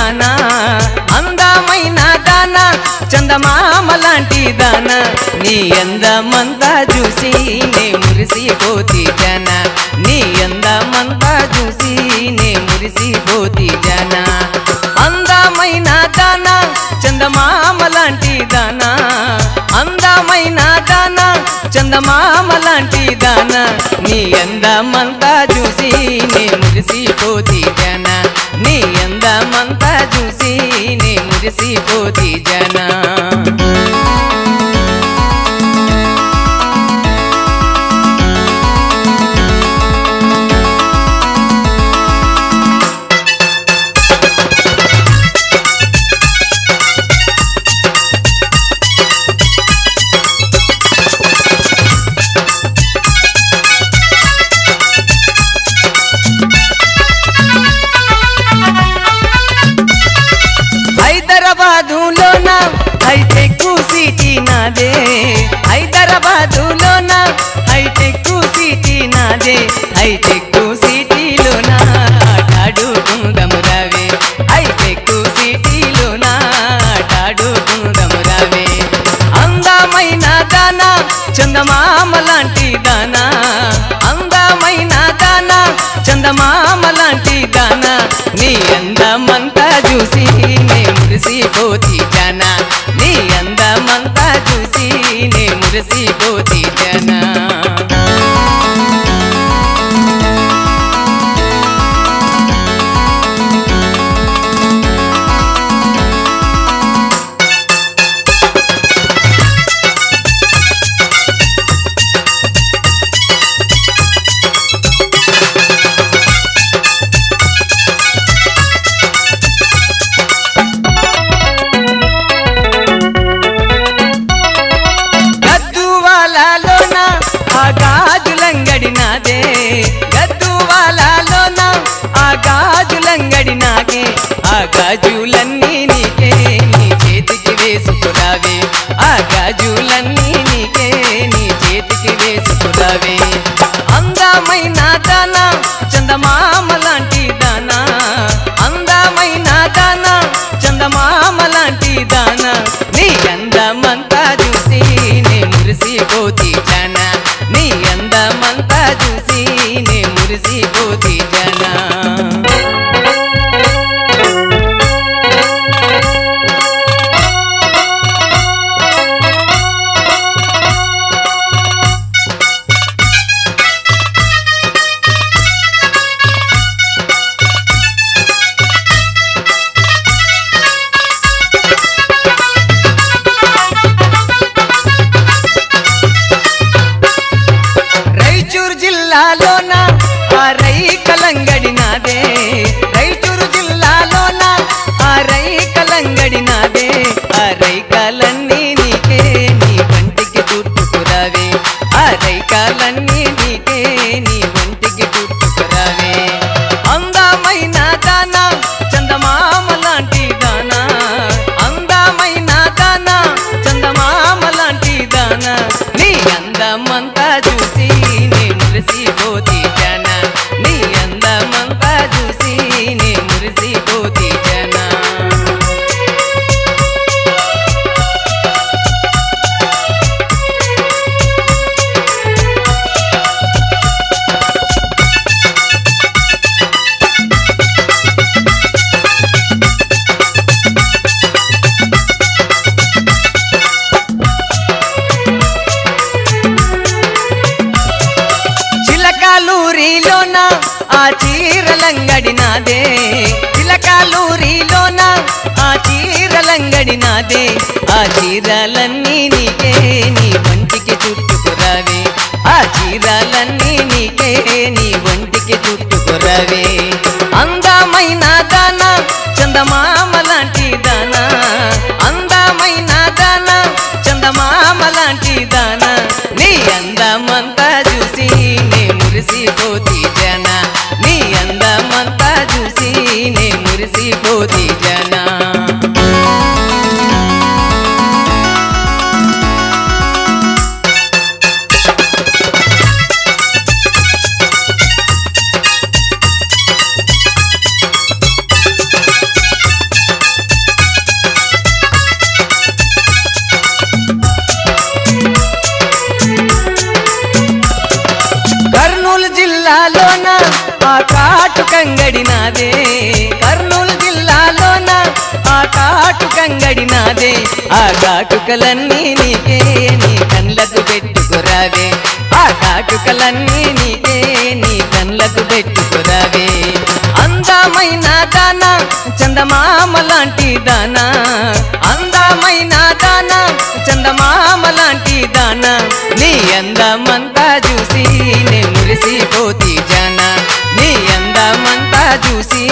దానా అందమైన దానా చందమామ లాంటి దానా నీ అందమంతా చూసి నే మురిసిపోతి జన నీ అందమంతా చూసి నే మురిసిపోతి జన అందమైన దానా చందమామ లాంటి దానా అందమైన దానా చందమామ లాంటి దానా నీ అందమంతా చూసి నే మురిసిపోతి జన నీ అందమంతా చూసి నే మురిసిపోతి జన హైదరాబాదులోన హైటెక్ సిటీ నాదే హైదరాబాదులోన హైటెక్ సిటీ నాదే హైటెక్ సిటీలోన ఆటాడుకుందాము రావే హైటెక్ సిటీలోన ఆటాడుకుందాము రావే అందమైన దానా చందమామ లాంటి దానా అందమైన దానా చందమామ లాంటి దానా నీ అందమంతా చూసి నే మురిసిపోతి జన నీ అందమంతా చూసి నే మురిసిపోతి జన గాజులంగడి నాదే గద్దువాలలోన ఆ గాజులంగడి నాకే ఆ గాజులన్నీ నీకే నీ చేతికి వేసుకురావే ఆ గాజులన్నీ నీకే నీ చేతికి వేసుకురావే అందమైన దానా చందమామ లాంటి దానా అందమైన దానా చందమామ లాంటి దానా నీ అందమంతా చూసి నే మురిసిపోతి జన నీ అందమంతా చూసి నే మురిసిపోతి జన జిల్లాలోన ఆ రైకలంగడి నాదే రైచూరు జిల్లాలోన ఆ రైకలంగడి నాదే ఆ రైకాలన్నీ నీకే నీ వంటికి చుట్టుకురావే ఆ రైకాలన్నీ నీకే నీ వంటికి చుట్టుకురావే అందమైన దానా చందమామ లాంటి దానా అందమైన దానా చందమామ లాంటి దానా నీ అందమంతా చూసి నే మురిసిపోతి జన నీ అందమంతా చూసి నే మురిసిపోతి జన చిలకాలూరిలోన ఆ చీరలంగడి నాదే చిలకాలూరిలోన ఆ చీరలంగడి నాదే ఆ చీరలన్నీ నీకే నీ వంటికి చుట్టుకురావే ఆ చీరలన్నీ నీకే నీ వంటికి చుట్టుకురావే అందమైన దానా చందమామ లాంటి దానా అందమైన దానా చందమామ లాంటి దానా నీ అందమంతా చూసి నే మురిసిపోతి జన నీ అందమంతా చూసి నే మురిసిపోతి జన జిల్లాలోన ఆ కాటు కంగడి నాదే కర్నూలు జిల్లాలోన ఆ కాటు కంగడి నాదే ఆ కాటుకలన్నీ నీకే నీ కళ్ళకు పెట్టుకురావే ఆ కాటుకలన్నీ నీకే నీ కళ్ళకు పెట్టుకురావే అందమైన దానా చందమామ లాంటి దానా అందమైన దానా చందమామ లాంటి దానా నీ అందమంతా చూసి నే మురిసిపోతి జానా నీ అందమంతా చూసి